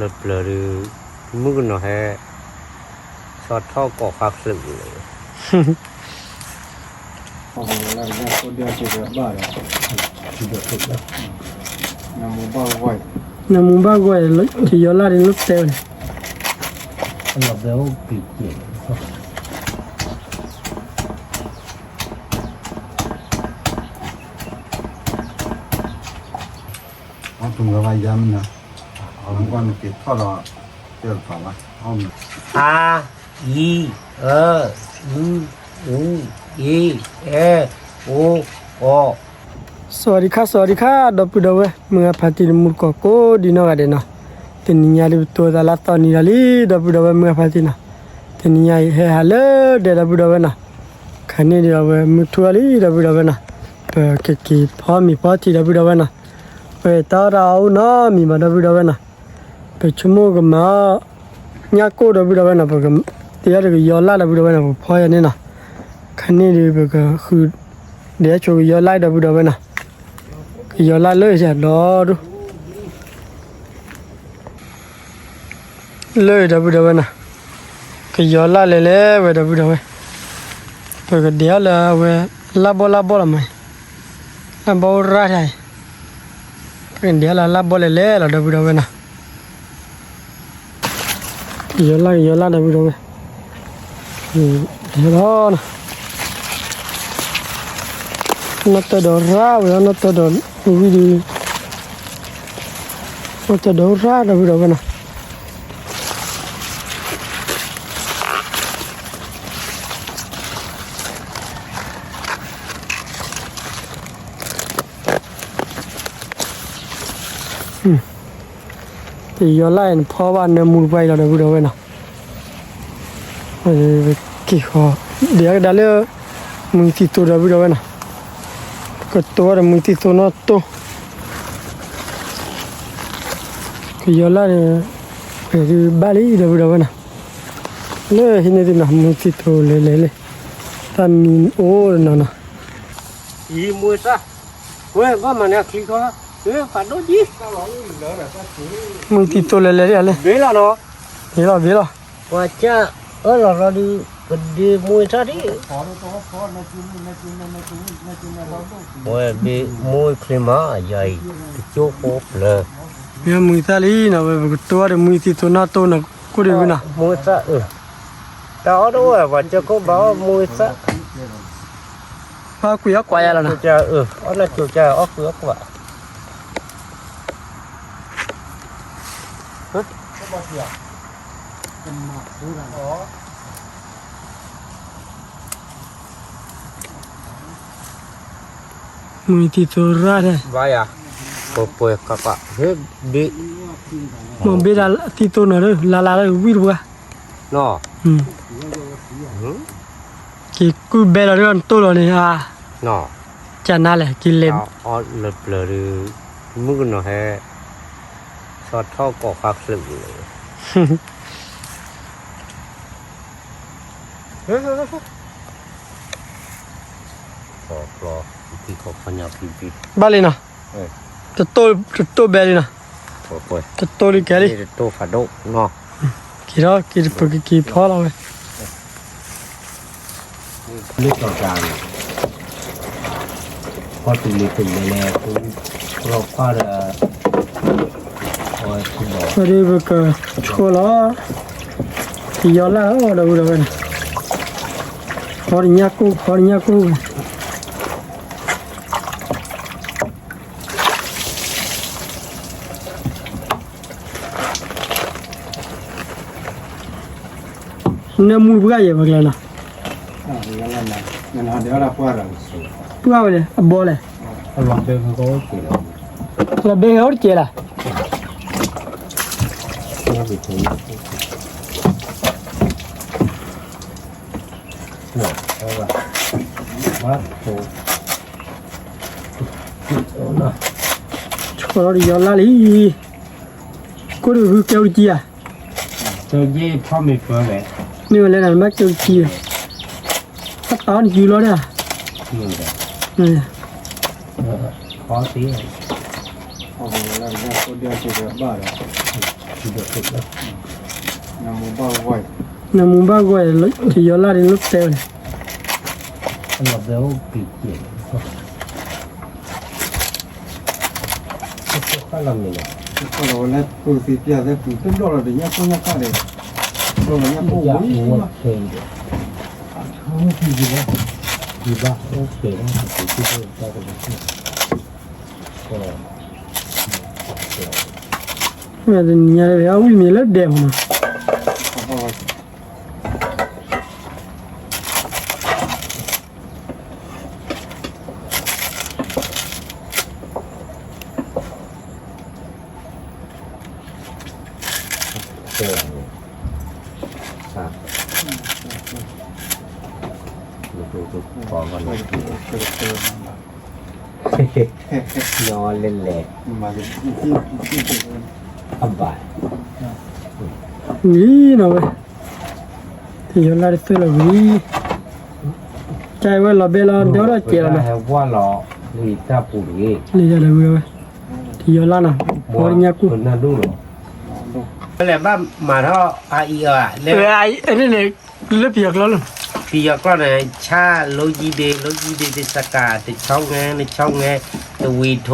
lợt lờ đi mức nó hay sọt thao cỏ phạc sự Họ là có điều chỉ là ba đấy, chỉ được thực đó. Nằm Nằm ba quay lúc thì gió la đến lúc teo này. nó béo bị chuyển họ tung ra vài giam nữa, họ quan cái thọ đó tiêu phải là họ a i ơ u i e o o สวัสดีค่ะดอปดอเวมึงพาติมุกโกดิโนกาเดนะเตนิญาลิตัวดาลาตอนีลาลีดอปดอเวมึงพาตินะเตนิญาเฮฮัลโหลเดดอปดอเวนะคันนี้ดอเวมุทัวลีดอปดอเวนะเปเกกีพอมีพอติดอปดอเวนะเปตาราอูนะมีมาดอปดอเวนะเปชโมกมาญาโกดอปดอเวนะเปกเตียดกยอลาดอปดอเวนะพอยันนี่นะคันนี้ดิเปกคือเดี๋ยวโชกยอลาดอปดอเวนะยอลาเลยจ้ะรอดูเลยดับดับนะก็ยอลาเลยเว้ยดับดับเว้ยเปิดเดี๋ยวละเว้ยลาบอละมั้ยลาบอราใช่เปิดเดี๋ยวละลาบอเลยละดับดับเว้ยนะยอลาดับดับเว้ยเดี๋ยวรอนะนัตโดราเว้ยนัตโดวิดีนัตโดราดับดับเว้ยนะที่ยอลาเนี่ยพอว่าเนี่ยมูไปแล้วเดี๋ยวเว้ยนะกี่ข้อเดี๋ยวได้เลยมึงติดตัวเดี๋ยวเว้ยนะก็ตัวเดี๋ยวมึงติดตัวน่ะตัวยอลาเนี่ยคือบาลีเดี๋ยวเว้ยนะเลยที่นี่นะมึงติดตัวเลยตามีโอ้นั่นนะ อีมวยซะเว้ยก็มันเนี่ยขี้เขาเอ้ยฝันโดนยิง มึงติดตัวเลยเลย เวลาเนาะ เดี๋ยว ว่าจะเราดูกันดีมวยซะดิมวยบีมวยครีม่าใหญ่โจ๊กโป๊บเลย เนี่ยมึงตาลีนะเว้ยตัวเดี๋ยวมึงติดตัวน่ะตัวน่ะกูเดี๋ยวนะ มวยซะแต่เอาด้วยว่าจะก็บอกมวยซะ พากูอยากกว่าแล้วนะ จะอันนั้นจะออกเปลือกว่ะ มึงติดตัวราได้ Vaya, pues kakak, di, มึงเบลาติดตัวน่ะเลยลาวิรุกะ no, กี่กูเบลาเรื่องตัวเลยอ่ะ no, จะน่าเลยกินเล็บ เอาเล็บเลยมึงเนาะฮะสอดท่อก่อคักสึกเลยรอพี่เขาพันยาพี่ บาลีนะจะโตเบลีนะ โอ้ย จะโตลิแกลี นี่โตฟาโดเนาะ กี่พอแล้วเว้ย เล็กต่อจานพอตุลีตุลีแล้วกูเราพาโอ้ยคุณบอก พอดีเบกชัวร์แล้วที่ยอลาเดี๋ยวเว้ยพอดีญากูเนี่ยมูบุกายบักแล้วนะ เดี๋ยวเราพูดอะไร ปุกายเลยบอเลย ลองเดินเขาก็เกี่ยว เราเบงเอาเจล่ะ เราไปถึงหัวเอาละวัดโตนะ ชัวร์ดียอลาลีกูดูคือเกลจีอ่ะ เจอเย่พ่อมีเฟืองแหละ นี่มันเล่นอะไรมาเกลจีถ้าตอนอยู่แล้วเนี่ย นี่แหละ นี่ ขอตี họ là có điều chỉ là ba đấy น้ำมูบ้าไว้ na mumba go lo ti yola ri lo te เราเดี๋ยวปีเกียร์ก็ลำนี่แหละ ก็เราเล่นตัวสีเปียกได้ตัวเป็นดอกอะไรเนี่ยคนนี้ก็เลยเราเนี่ยโอ้ อยาก ย รู้ว่าเคยเดี๋ยวเขาที่ดีว่าดีว่าโอเคนะที่ที่ได้ก็ได้ก็ ma de nya re a wi mi lo de ma เจอครับดูพอกันนอนเล่นแหลก มาเลยที่ สบาย ni no we ti yola ri te lo wi chai we lo be lo de ro che la ว่าหรอนี่ถ้าปูดี ni ya le we ti yola na por nya ku คนน่าดูหรอแล้วบ้ามาเท่าไอเออเล่ ai ene ne le pi ak lo lo ปีก็ในชาโลจีเดสกาติช่องไงในช่องไงตวีโ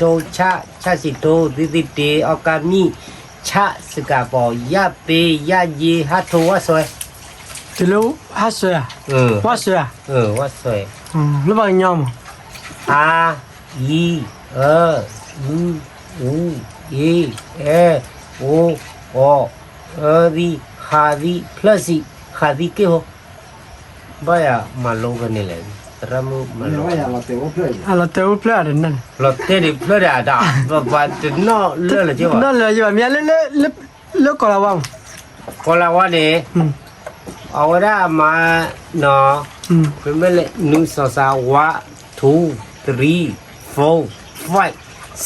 ทชาสิโทดิเดออกามีชาสกาปอยาเปยาเยฮัทโทว่าสวย ti lo ha so ya ว่าสวย ว่าสวย lo ba nya ma อาอีอูเอโอดีฮาดีพลัสฮาดีเกี่ยวบ้ามาลงกันนี่แหละตรามุมาลง ว่าอย่างเราเตะว่าเพื่อน ala te u pla de nan เราเตะดิเพลดาดาบ้าจะนอเลือดเลยใช่ป่ะ no le yo mi le ko la wa ก็แล้วว่าเนี่ยเอาได้มาเนาะเป็นไม่เลยหนึ่งสองสามวัน two three four five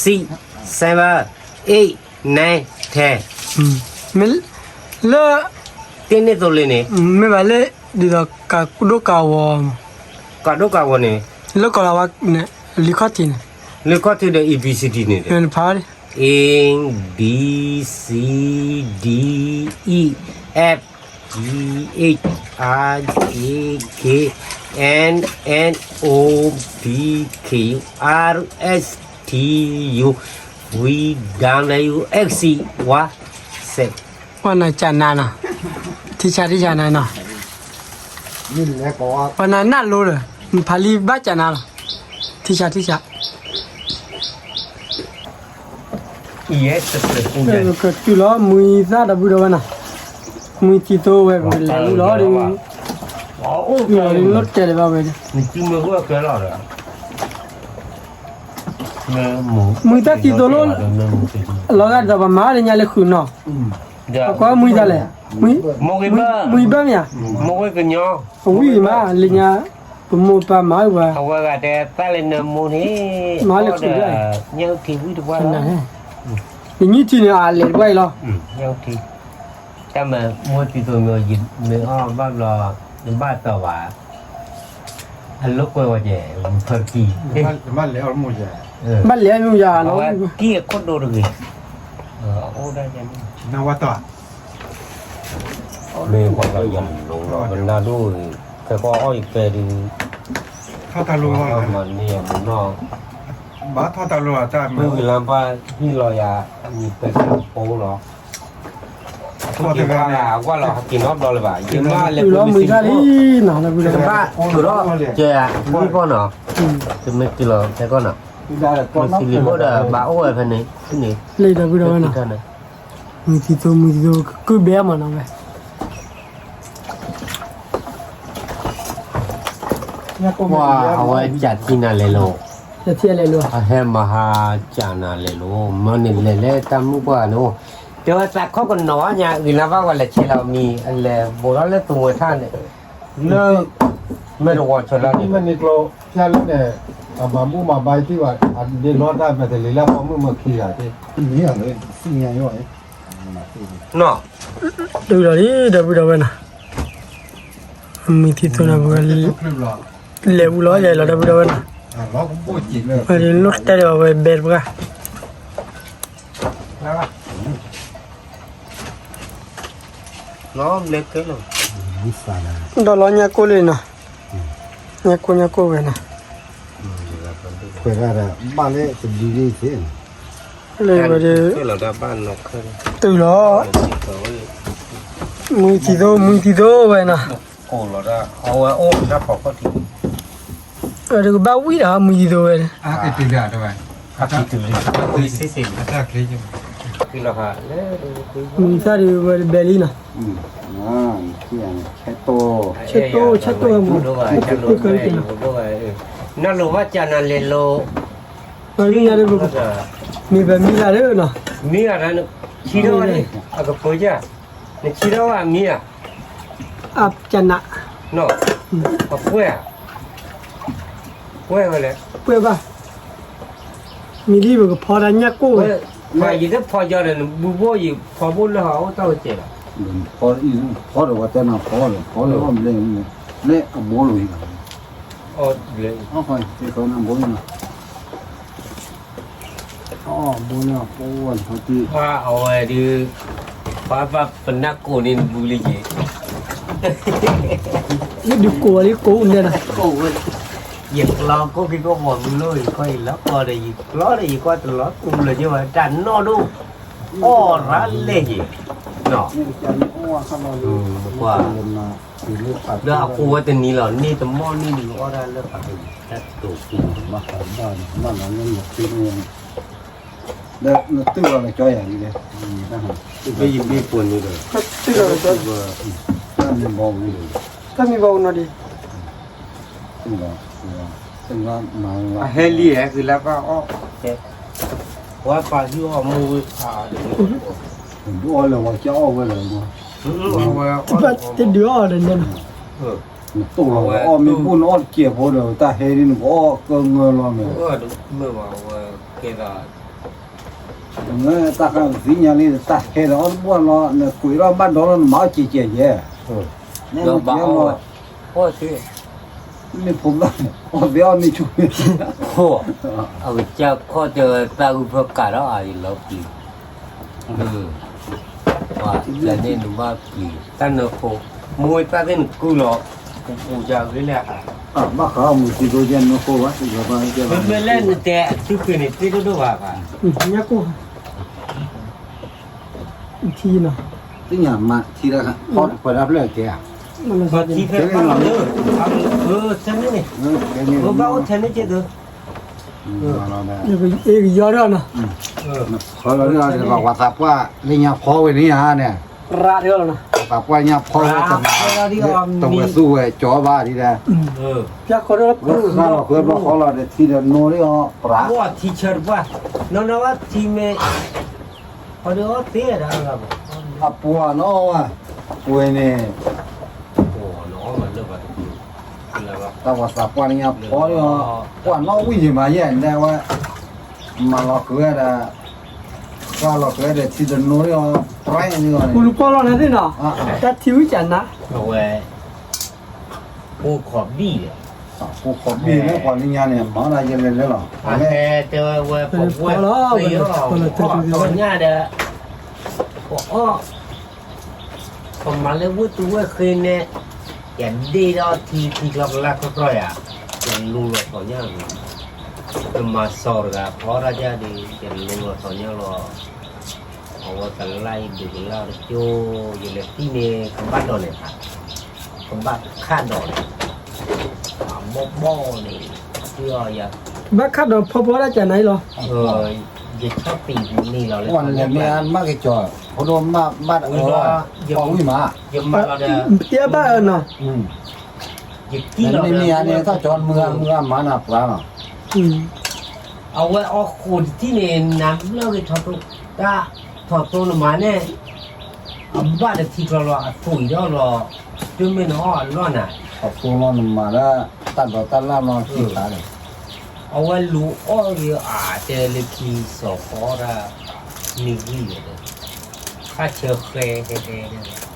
six seven eight nine ten me le เต้นนี่ตัวเลยเนี่ย me ba le di da ka do ka wo ก็ดูกันวันนี้ le ko la wa ne li ko ti ne เลือกที่ได้ ABCD เนี่ย en pa de A B C D E F G H I J K N O P Q R S T U V W X Y Z wa na cha na na ti cha na na นี่แหละก็ว่า wa na na lo le pa li ba cha na la ti cha Yes เป็นผู้ใหญ่ ko tu lo mu za da bu do wa na mu ti to we ko le lo de อ๋อโอ้ย yo le lo te le ba we นี่จริงมั้ยว่าแกหรอเนี่ยแม่หมู mu ta ti to lo lo ga da ba ma le nya le khu no เดี๋ยว ko mu za le mu โมกิบ้า mu ba mya โมกิกันยอ wi ma le nya mu pa ma wa เขาว่าแต่ตาเลนมูนี่ยังทีวิตว่า na he ni ti ni a le wa lo ยังทีแต่มามัวที่ตัวมือยินมืออ้อบ้าหรอบ้าต่อว่าอันลูกก็ว่าจะพอกี้ มันแล้วหมดใหญ่ ba le mu ya เอา no ว่ากี้คนโดนเลยโอ้ได้ยัง นวัตต่อ เลยคนเรายันลงเราเป็นนาดูแต่ก็อ้อยแกดี ท่าตาลัว มันเนี่ยมันนอก บ้าท่าตาลัวจ้า เมื่อเวลาป้าที่เราอยากมีเป็นโป้หรอ ทั่ว กิ ทั้ น ง ว่าว่าเรากินนอกดอลเลยป่ะยินว่าเลย tu lo mu za li na la bu do แต่ว่าถือว่าเจ้าพี่พ่อเนาะจะไม่กินหรอกแต่ก็เนาะ ได้แล้วก็ มันสิริโมดาบ้าโอ้ยพันนี้ที่นี่ le da bu do wa กิ na นกันนะ mu ti to ku be ma na we ว่าเอาไว้จัดที่นั่นเลยโล จะเที่ยเลยลูก อาเฮมหาจานาเลยโลมันนี่เลยตามลูกว่าโนเดี๋ยวสักข้อกันหนอเนี่ยวิลาว่าวันละเชเรามีอะไรโบราณเลยตัวท่านเนี่ยเลิกไม่รู้ว่าชนแล้ว นี่ นี่ มันนี่ก็แค่นั้นเนี่ยมาบูมาใบที่ว่าอันเดียรอดได้มาแต่ลีลาพอมือมาขี้อ่ะที่นี่อย่างเลยสิ่งใหญ่ย่อย เนาะ ดูดดิดับดับนะมีที่ตัวนั้นก็เลวล้อใหญ่แล้วดับดับนะ เราก็พูดจริงเลย มันรถแต่เดี๋ยวไปเบ็ดปะ แล้ว nó lấy cái rồi นี่สาระ ดอลญาโกเลยนะญาโกเว้ยนะ เพื่ออะไรบ้านเล็กจะดีๆสิ เลยบ่ได้ cái là đa ban nó khơi ตื่นหรอ cái มึงทีโตเว้ยนะ cổ nó ra ôm ra khỏi có thì เดี๋ยวบ่าววิดามึงทีโตเว้ย อ่ะก็ตีได้ด้วย hát thì từ từ xí xí ถ้าเคยอยู่ cái là hả มึงซาดิเบลีนะ เที่ยงแค่โต nó lùa mắt chả là lên lô เฮ้ยยาเด้บ่มีแบบมีละเด้อนะ mi à nó chi đâu đi à cái phơi chứ nó chi đâu à mi à อับจันนะ nó à phơi à phơi rồi đấy เปื่อยป่ะมีดีบ่ก็พอได้ญาโกเว้ย mà gì đó phơi giờ này bu bu gì phơi bu là họ tao chết à พออีพอเดี๋ยวว่าจะน่ะพอเลยว่ามันเล่นเละเอาโบลุย ờ lấy เอาไปที่เขานั่งโบลุยนะอ๋อโบเนี่ยโบวันเขาที่ hoa ở đi pha phần nát cổ nên bu li gì นี่ดิโกนี่โกเนี่ยนะ cổ việc lo có khi có một lôi coi lót co đây gì lót đây gì coi từ lót cùng là như vậy tràn no đâu ô ra lên gì nó นี่จะมีอ้อเข้ามาดูว่ามาสีเลือดปัด đó cô tên ní là ní tấm món ní đi ở ra lớp phải đặt tổ kỳ มาขายบ้านบ้านหลังนี้หมดที่นี่เด็กนึกตัวอะไรจ้อยอย่างนี้เลยนะฮะ bây giờ đi buồn như rồi ก็ตื่นแล้ว ถ้ามีมองนี่เลย ถ้ามีบ่นอดี ซึ่งว่ามาว่า hay li है cứ là vào ó quá phải đi họ mua à ดูอะไรว่าจะเอาไว้เลยมั้ง บัดจะเดือดเนี่ยนะ ตัวเราอ้อมีปุ่นอ้อเกี่ยวพอเดียวแต่เฮดินก็อ้อเกินเงินเราเนี่ย đúng mới vào cái là เงินตาข้างสีอย่างนี้ตาเฮเราอ้อบ้านเราเนี่ยคุยเราบ้านเราเนี่ยมาจีเจี๋ยเนี่ย rồi เจ้า bảo ô thế นี่ผมละอ้อเบี้ยนี่ช่วย khô ở cha khó chờ ta vừa cả đó à thì lâu kỳ và là nên đúng ba kỳ ta nó khô môi ta đến cù lọ cù già với lẹ มาข้าวมือที่โดนยันมาโควะที่บ้านเจ้า bên lên tè chứ quyền này tê đó vào cả ญาโกอีกทีนะ ที่อย่างมาทีละพอเปิดรับเลยแก มันละ và chỉ phải bao nữa chân này แกนี่ bao chân này chứ được เราเนี่ย เดี๋ยวก็เอกยอดนะ พอเราเนี่ยบอกว่าสับว่านี่ยาพอไว้นี่ฮะเนี่ย ราเดียวแล้วนะ สับว่ายาพอต้องไปสู้ไอ้จอบ้าที่ใด อยากขอรับ ก็ข้าวเพื่อนบอกเขาเราเนี่ยที่เดินโน่นี่อ๋อปลา ว่าทีเชิญว่าน้องๆว่าทีเมพอเดี๋ยวเตี้ยแล้วครับ อ่ะปัวเนาะว่ะปัวเนี่ย โอ้น้องมันเริ่มว่าอะไรวะ แต่ว่าสับว่านี่พอเนี่ยปัวเนาะวิ่งมาแย่ได้ว่ามาเราเกลือได้ก็เราเกลือได้ที่เดินโน่นี่อ๋อปลาอย่างนี้ก่อน กูรู้ปอแล้วนะที่น่ะแต่ทีวิจันนะ เอาไว้กูขอบดีเลย กูขอบีเนี่ยก่อนนี่เนี่ยมาได้ยังไงเลยหรอ แต่เจอไว้ผมไว้ตีอ๋อตัวเนี้ยเด้ออ๋อผมมาเลยว่าตัวคืนเนี่ยอย่างดีเราที่เราลักก็ปล่อยอ่ะอย่างลุงเราตัวเนี้ยจะมาสอร์กับพอราชาดีอย่างลุงเราตัวเนี้ยเราเอาไว้กันไล่ดูแล้วโย่ยังเล็กที่เนี่ยคำบัดโดนเลยครับคำบัดข้าโดนบ่นี่เชื่ออย่า บักคัดดอกพอได้จากไหนหรอ อย่าชอบปีนี่เราเลย วันเนี่ยมากกี่จอพอโดนมาบ้านปองวิ่งมา อย่ามาเราเนี่ย เตี้ยบ้าเนาะ อย่ากิน นี่ เรา เนี่ยถ้าจอนเมืองมาหนาปลา เอาไว้เอาคนที่เนี่ยน้ำเลิกถอดตัวถ้าถอดตัวมาเนี่ยบ้านที่เราฝุ่นเราจนไม่นอนร้อนอ่ะ ขอบตัวมันมาแล้วตัดดอกตัดล่ามเราขี้ตาเลย เอาไว้รู้อ้อเยอะเจอเลยที่สอคอระนี่วิ่งเลยข้าเชื่อเคยเห็น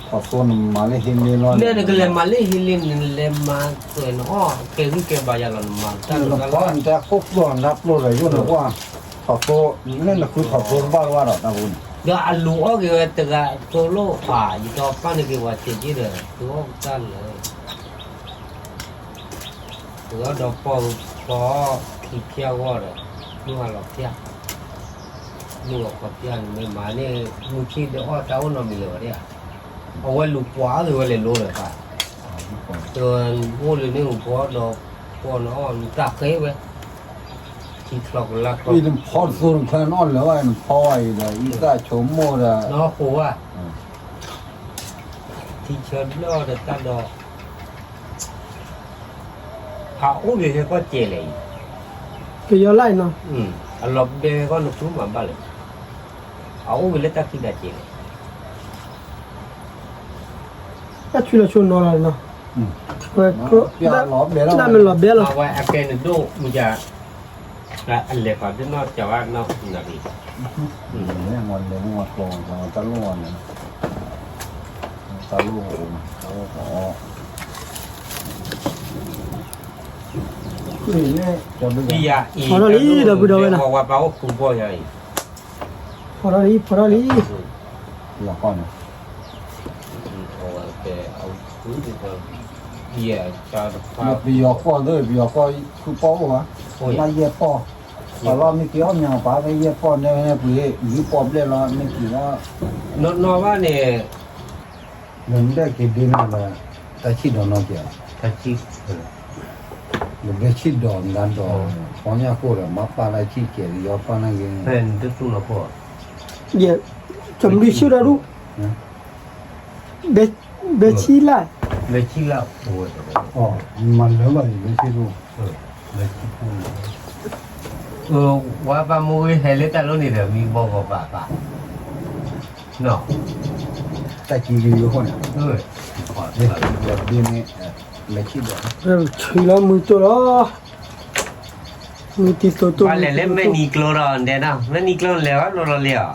ขอบตัวมาเลยเห็นเลยร้อน เนี่ยก็เลยมาเลยฮิลินเลยมาตัวน้อเกี่ยวกับใบยาลอนมา แต่เราก็อันจะควบรวมรับรู้เลยยุ่งเลยว่าขอบตัวนั่นแหละคือขอบตัวบ้านว่าเราตะบุญ เ Dia alu ke tega solo pa itu apa ni ke wajib je tu kan lah. Tu ada po kia gua dah. Ni malah kia. Ni apa kia ni mana mungkin dia orang tahu nama dia dia. Awal lupa tu awal lo dah pak. Tu boleh ni lupa dah po no tak ke we. Kita kelak. อีนพอสูงแค่นอนแล้วไอ้พอไอ้ละอีกาชมโมดะ Nó khổ à. Thì chớn nó được ta đó. Họ uống về cho có chè này. ก็ยอไล่เนาะ À lọc về có nước xuống mà ba lại. Họ uống về lấy ta khi đã chè này. ก็ช่วยเราชวนนอนเนาะ อืม เว้ยก็ เปียหลอบเดี๋ยวเรา ได้มันหลับเบี้ยหรอ Mà quay à cái này đô bây giờ là anh lệ vào cái nó chào ăn nó là gì. เนี่ยมันเลยมันกลองตะลุ่นเนี่ยตะลุ่นเขาอ๋อนี่เนี่ยจะดู Bây giờ ý Họ nó lý được đâu vậy nào? Qua báo cũng có vậy. พอเราลีพอเราลี หลักก่อน Cái ông cứ thì thôi. Bây giờ cho được มา pha ปีออกก่อนเลยปีออกก่อนคือป้อวะมาเยี่ยป้อตลอดไม่เกี่ยวอย่างป้าไปเยี่ยป้อเนี่ยปียี่ป้อเปลี่ยนแล้วไม่กี่ว่า nóว่าเนี่ย เงินได้กี่ดินอะไรแต่ชิดดอนนอกเกี่ยว ta chi หรือได้ชิดดอนดันดอนพอยาโคตรมาปาอะไรชิดเกี่ยวยอปานั่งเอง เป็นทุกตัวพอ เดี๋ยวจำดูชื่อเราดูเบชีไล่ เลยชี้แล้วโอ้ย อ๋อมันแล้วแบบไม่ใช่รู้ เลยชี้พูดว่าปามุ้ยเฮลิตาลุนี่เดี๋ยวมีบอกกับป้าเนาะ แต่กี่กิโลคนเนี่ย ขอ แบบดินเนี่ยไม่ชิดดอน เริ่มช่วยเรามือตัวเรามือติดตัวตัว ว่าเล่นไม่มีกลัวร้อนเด้นะไม่มีกลัวแล้วเราเลี้ยว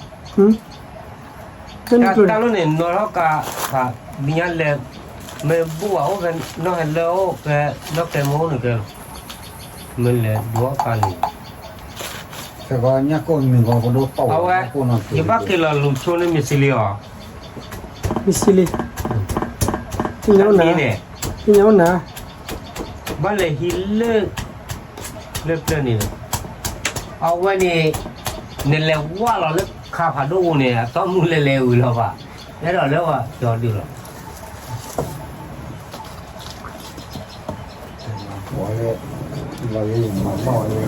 นั่นคือ ตาลุนี่นอร์ก็มีอะไรไม่บัวกันนอร์แล้วก็นอร์แกมอนก็มันเลยบัวกัน แต่ก็เนี่ยก็หนึ่งก็โดนต่อ เอาไว้ยี่บ้ากิโลลูกชนไม่สิเลียว มิสซิลีนี่เนาะนะ นี่เนี่ย นี่เนาะนะ บ้านเลยฮิลเลิกเรื่องนี้เอาไว้นี่เนี่ยเลยว่าเราเลิกข้าพาดูเนี่ยต้องมึงเลยเลยอยู่แล้วป่ะแล้วเราเลิกว่าจอดดีหรอ โอ้ยเราอยู่มาต่อเลย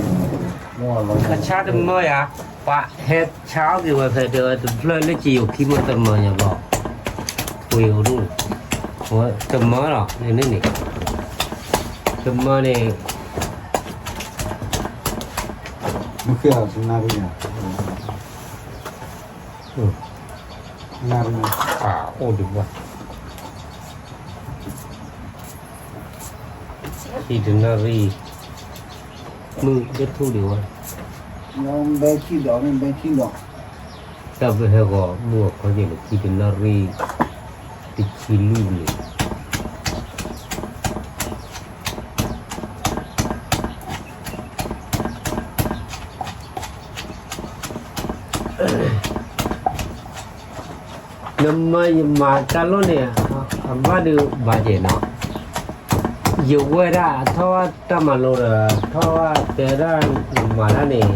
ว่าเรา กระชากตัวเมื่อยปะเฮ็ดเช้ากี่วันเดียวตัวเพลินเลยจีอยู่ขี้มันตัวเมื่อยบอกคุยเขาดูว่าตัวเมื่อยหรอเนี่ยนี่ตัวเมื่อยเนี่ย มันคืออะไรนารีเนี่ยนารี โอ้ดีว่ะที่ถึงนารีมึงจะทูดีวะ น้องเบชิดอกนี่เบชิดอก แต่เพื่อก็มัวเขาจะเลยที่ถึงนารีติดชิลูเลยน้ำมันมาตลอดเนี่ยมาดูบาดเจ็บเนาะอยู่เวลาถ้าว่าตามาโลดถ้าว่าเจอได้มาแล้วเนี่ย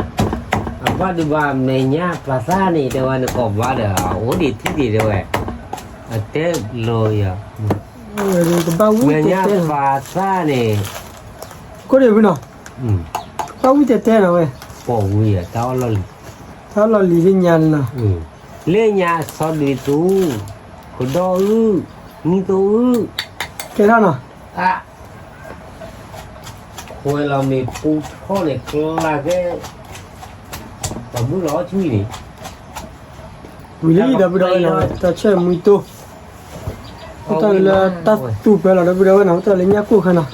มาดูว่าในเนี้ยภาษาเนี่ยแต่ว่าในกบว่าเดี๋ยวโอ้ดีที่ดีเลยเต้เลยอ่ะ เออเดี๋ยวก็บ้าวิ่ ใน ง เนี้ย เตะ ภาษาเนี่ย ก็เดี๋ยวพี่น้องบ้าวิ่งเตะนะเว้ย ปอวีอ่ะตาเรา ถ้าเราลีเลียนนะ เลี้ยสอดีตูก็ดอนี่ตู แค่นั้นนะ อ่ะคุยเรามีปูท่อเนี่ยกลาแค่แต่มือล้อช่วยนี่ วิลลี่เดี๋ยวไปดูนะแต่เชื่อมือตัวแต่ละตัดตู้ไปแล้วเดี๋ยวไปดูนะแต่ละเนี่ยกูขนาด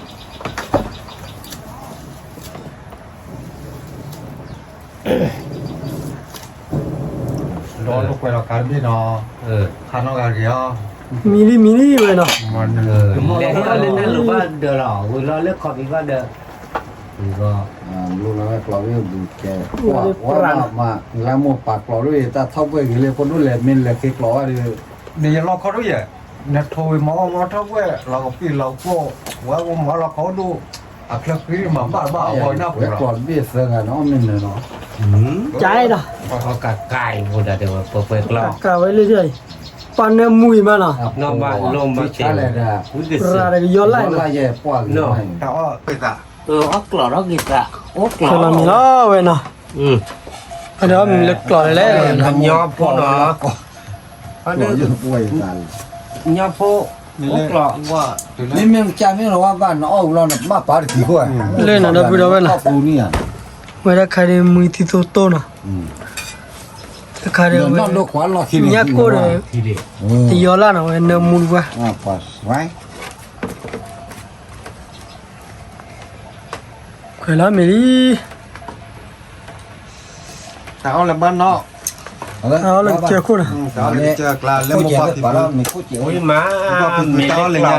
รอลูกไปเราการพี่นอคานอการเกี่ยว มิลลี่เว้ยนะ มัน เดี๋ยวเราเล่นนั่นหรือว่าเดี๋ยวเราเราเลือกขอบอีกว่าเดี๋ยว นี่ก็ ลูกแล้วกลอด้วยดูแกว่ามาแล้วโมปากกลอด้วยแต่เท่าไปกี่เลยคนดูแลมินเลยกลออะไรเนี่ยเราเขาด้วยเนี่ยโทรหมอเท่าไปเราก็พี่เราก็ว่าหมอเราเขาดูอ่ะคลิปนี้มาบ้าบ่อยนะผมกลอเบี้ยเสือกันน้องมินเลยเนาะ ใจเนาะ เขากัดไก่หมดเดี๋ยวเปิดกล้อง กะไว้เรื่อยๆปันเนี่ยมุยมาเนาะ นอกบ้านลมมาเต็มอุ้ยเดือด ราได้ย้อนไล่ ไล่ เนาะ แย่ป้อนเนาะแต่ว่าไปซะ อักหล่อรักกิตะโอ้กล่อ คือเรามีเนาะเว้ยเนาะอันนี้มันเล็กกล่อเลยแหละ มันยอพอเนาะอั อั น น นี้ นี้ยังป่วยกัน ยอพอโอ้กล่อว่า นี่มึงจำไม่รู้ว่าบ้านอ้อเราเนี่ยมาปาร์ตี้กว่า เล่นนะดับเว้ยเนาะ ปูนี่อ่ะ เวลาใครได้มือที่โตๆเนาะถ้าใครได้ เดี๋ยวนั่นลูกขวัญเราคิด เนี่ยกูเลย ทีเดียว ที่ย้อนไล่เนาะเว้ยเนื้อมุนกว่า ปัสไว้ เคยแล้วมีดิ เอาละบ้านนอก เอาเลยเจอคู่นะ เอาเลยเจอกลางแล้วมาพอที่ ปา มื รา อ มีคู่เจียว โอ้ยมามีเล็กกล่อ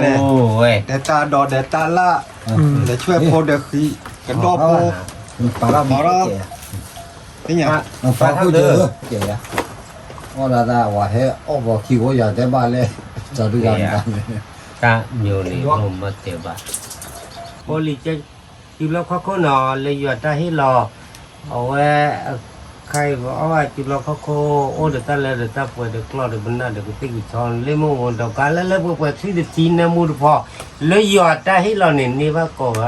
เว้ย เดตาดอเดตาละเดี๋ยวช่วยโพเดคีกันดอโพ ปารามีคู่เจียว นี่ไง ปาคู่เจียวเจียวว่าได้ว่าเฮ้อ้อบอกคิวอยากได้บ้านเลยจะดูกันกัน ตาโยนี่ลมมาเต็มบ้านโอลิจะอยู่แล้วเขาคนนอนเลยอยู่ตาให้รอเอาไว้ใครบอกว่าจุดเราเขาโคโอ้เดี๋ยวตาเลยเดี๋ยวตาป่วยเดี๋ยวกลอดเดี๋ยวมันน่าเดี๋ยวกูติ๊กอีกช้อนเลยโม่เดี๋ยวกันแล้วพอที่จะจีนนะมูดพอเลยหยอดตาให้เราเนี่ยนี่ว่าก่อน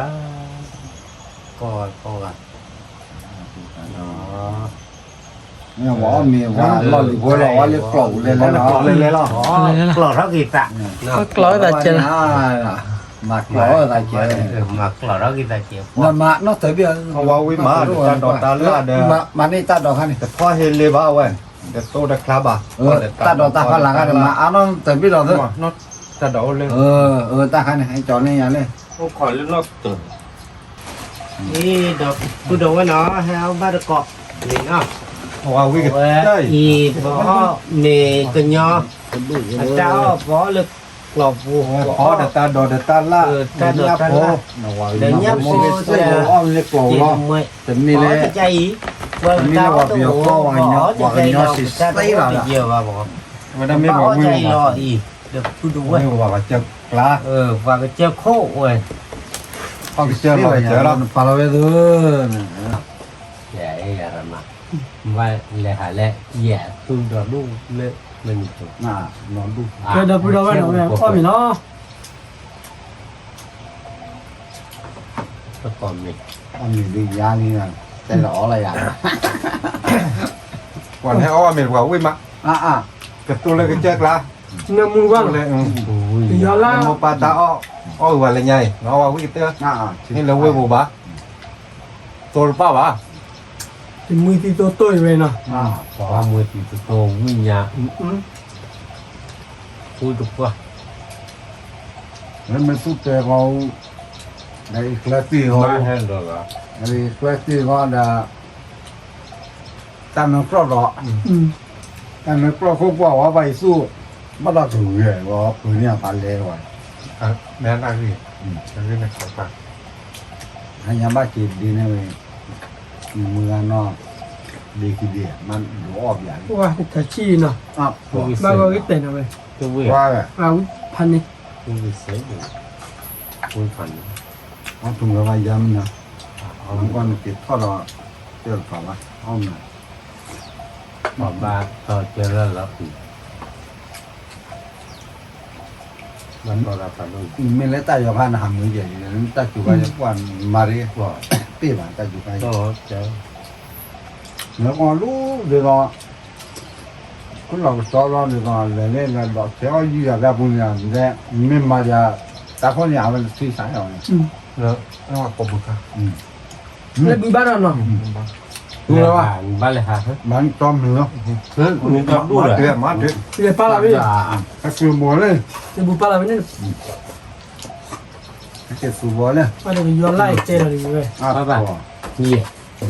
อ๋อ เนี่ยว่ามีว่าเราหรือว่าเราว่าเรียกกล่องเลยแล้วเนาะเลยหรอ อ๋อกลอดเท่ากี่ตะ ก็กล่อแต่เจน มากล่ออะไรเจียว มากลอดเท่ากี่ตะเจียว มันมาเนาะเถอะเบี้ย เขาว่าวิมาเดตาดอตาละเด้อ มานี่ตาดอกคันนี่ แต่พ่อเฮเลบ้าเว้ยเดี๋ยวโตได้ครับอ่ะ ตาดอกตาข้างหลังกันมาอันนั้นเถอะเบี้ยเราเถอะ นอกตาดอเลย ตาคันนี่ให้จอนี่อย่างนี้ โอ้ขอลุ้นรอบตัวนี่ดอกกูดูว่าเนาะให้เอาบ้านเกาะนี่เนาะ เขาว่าวิกันได้ อีบ่เมกันยอเจ้าบ่ลึกกรอบปู พ่อเดตาดอเดตาละ ตาดอกตาละเดี๋ยวยับโซ่เสีย อ้อมเล็กกล่อง เจีย เนาะ มวย แต่นี่แหละ ใจว่าเจ้าตัวเยอะว่าบ่ วันนั้นไม่ ไม่ บอกวิ ใจ มาร ออีเดี๋ยวกูดู ไม่ เว้ย ว่าจะกลา ว่าก็เจ้าโคเว้ย เขาเจอเราเจอเรา ปาราเวเดอร์ แย่อย่าละมาว่าแลหาแลแย่ตุ้งดอกลูกเลมันมีตัว น่ะนอนดู เคยดับเว้ยเนาะเว้ยพ่อมีเนาะ ก็ก่อนนี่ อันนี้ดียานี่นะแต่หล่ออะไรอย่าง วันให้อ้อเมนว่าวิมา อ่ะ กับตัวเลยก็เจอกลา เนื้อมุนกว่า เลย โอ้ย ย้อนไล่ โมปาตาอ้อวันอะไรไงเราว่าวิเตอร์ นี่เราเว้ยบูบะตัวป้าวะ เป็นมือที่โตๆเว้ยเนาะ ความมือตีโตวิญญาพูดถูกป่ะ แล้วมันสุดแต่เขาในคลาสสิกเขา มาให้เราละ ในคลาสสิกเขาจะตั้งมันกรอบหรอตั้งมันกรอบเขาบอกว่าไปสู้ไม่ต้องถือเลยว่าปืนเนี่ยพันเลยว่ะ แม่นอะไรนี่นะเขาปาก ให้ยามบ้าจีบดีนะเว้ยเมืองนอกดีกี่เดียมันดูออกอย่าง ว่าแต่ชี้เนาะ อ่ะ บ้าก็คิดแต่เนาะเว้ย ตัวเว้ย ว่าแบบ อาวุธพันนี่ ตัวเว้ยเสียอยู่คุณฝัน เอาถุงกระบายย้ำนะเอาก้อนติดทอดเราเจอฝาละเอาหน่อย บอกบ้าต่อเจอแล้วแล้วอีกมันก็รับฟังด้วย ไม่เลยตายอยู่พันหามมือใหญ่เลยตาจุกายกวนมาเรียกว่าปีบ้านตาจุกาย ก็เจอ แล้วก็รู้เดี๋ยวคุณเราสอนเราเดี๋ยวเลยเนี่ยเราเสียอยู่อย่างแบบนี้เนี่ยไม่มาจะตาคนอย่างมันสื่อสารเอาเนี่ย แล้วต้องว่าปบุกค่ะ แล้วมีบ้านเนาะ รู้แล้วว่า บ้านเลยฮะ มันจอมเหนือ เฮ้ยมึงก็ดูเลย เดือดมาเดือด เดี๋ยวป้าละเว้ย ก็คือหมดเลย เดี๋ยวบุป้าละเว้ยนี่ เจ็ดสูบเลย มาเดี๋ยวย้อนไล่เจเลยเว้ย อ่ะป่ะ นี่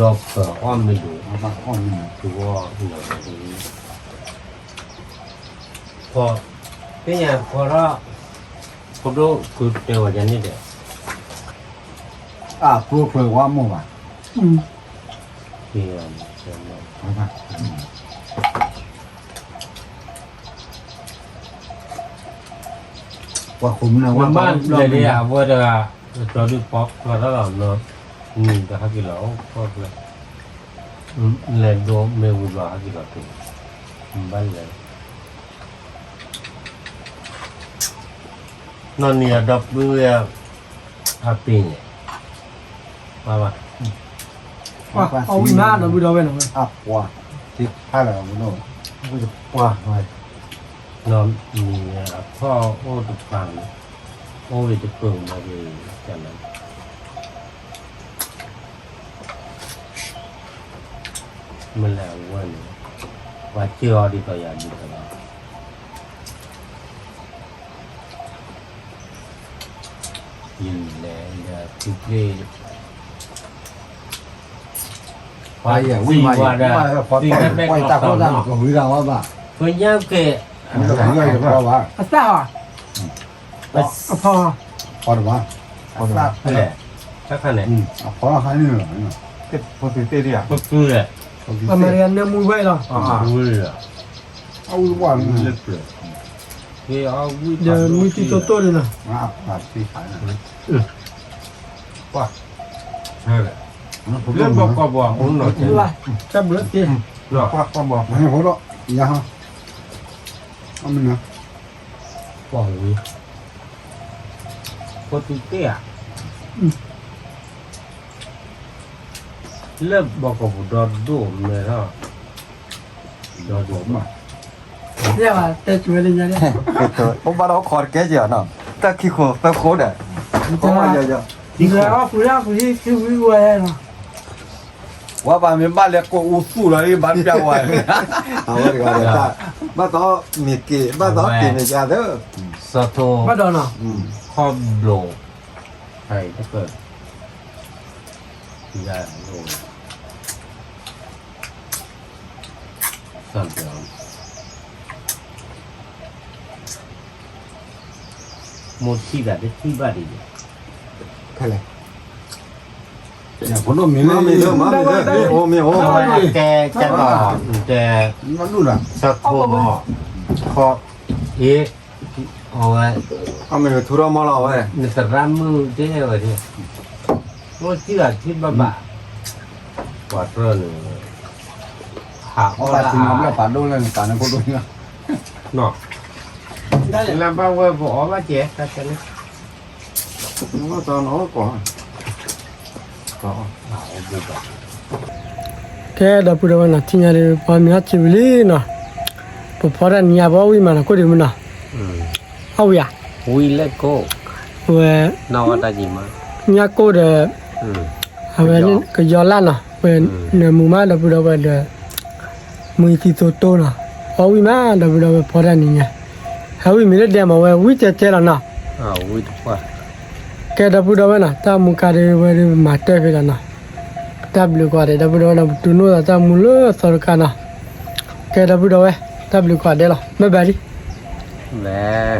ดอกอ้อมไม่ดู อ่ะอ้อมนี่ คือว่าหน่อยพอเป็นอย่างพอเราผมรู้คือเดียวกันนี่เดียว โปรเปว่ามั่วป่ะ อืม เพียงเช่นนั้น ว่าคุ้มนะ วันบ้านเลยเนี่ยว่าจะตัวดูป๊อปตัวละหล่อเนาะนี่จะหากิโลก็เลยเลยดูไม่วุ่นวายกิโลตัวบ้านเลยนอนเนี่ยดับเบิ้ลฮัปปี้เนี่ยมาบ้า เอาวิมาดับเบิลเว้ยนะ ว่าที่ท่าอะไรไม่รู้ กูจะว่าไง นอนเนี่ยพ่อโอ้ตุฟังโอ้ยจะเปิ่งมาเลยจากนั้นมันแล้วว่าเนี่ยว่าเชื่อดีต่อยาดีต่อเรายินแล้วจะทุกเรื่อง ไปอ่ะวิ่งมาพอไปตาโคตรก็วิ่งกันว่าบ้า เพื่อนยังเกะ ไม่ต้องวิ่งกันว่าบ้า อาซาอ่ะ มา พอ พอหรือว่าพอหรือว่า แหละสักขนาด พอแล้วให้นี่เหรอ เก็บพอสิเตะอ่ะ ก็คือแหละ อเมริกันเนี่ยมือไว้หรอ รู้เลย เอาว่า เลิกเลยที่เอาวิ เดี๋ยวมือที่โตๆเลยนะ ที่ขายนะ ว่าใช่แหละเรื่องบอกก็บอกผมหน่อย ดูว่าจับเลือดดิ หน่อย ว่าก็บอก ให้พอแล้วอย่าฮะเอามันนะ บอกวิพอตุ้เตี้ยเลิกบอกกับผมดอดดูเลยฮะดอดดูมา เนี่ยว่าเตะจุเลยเนี่ย ผมว่าเราขอแก้เจาะเนาะแต่ขี้โคตรโคตรอ่ะผมว่าเยอะ ที่แล้วคุยคือวิ่งไว้เนาะ ว่าบ้านมีบ้านเล็กก็อู้สู้เลยบ้านเจ้าไว้ เอาไว้ก่อนเลยจ้าบ้านต่อมีกี่บ้านต่อกี่ในจาเด้อ สะโท มาดอนเนาะ คอมโลใช่ถ้าเกิดได้โลสั่งเดียวหมดที่แบบที่บ้านดี ใครเลย เนี่ยคนนู้นมี มามีเด้อมามีเด้อโอ้มีโอ้ แกจะต่อแต่ มันดูน่ะ สักโทคอเอ๊ะเอาไว้ เอามีทุรมาเราไว้ ในสระมือเจ๊ไว้ที่โมจิละที่บ้าบ้าปวดร้อนหา เอาไปถึงน้ำแล้วป่าดูเลยป่าในคนดูเนี่ย เนาะแล้วบ้าว่าบอกว่าเจ๊ก็จะนี่ ว่าตอนน้อก่อนก็ เอาบุบ แค่ดับเบิลวันนะที่เนี่ยเลยพอมีฮัตชิบิลีเนาะพอพอได้เนี่ยบ่วิมานะก็ดีมั้งเนาะเอาอย่า วิเลโก้ เว้ย นาวตาจิมา เนี่ยก็เดเอาไว้นี่ก็ยอลาเนาะเป็นเนี่ยมือมาดับเบิลวันเดมือที่โตๆเนาะเอาวิมาดับเบิลวันพอได้เนี่ยเอาวิมีเรื่องเดียวมาเว้ยวิเจ๊ๆแล้วเนาะ วิทุกว่า แกดับเบิลวันนะตามุกาเรเวรมาเตะไปแล้วเนาะดับเบิลกว่าเดดับเบิลวันตุโน่ตามุลสรกันเนาะแกดับเบิลวันดับเบิลกว่าเดละไม่บาดี แล้ว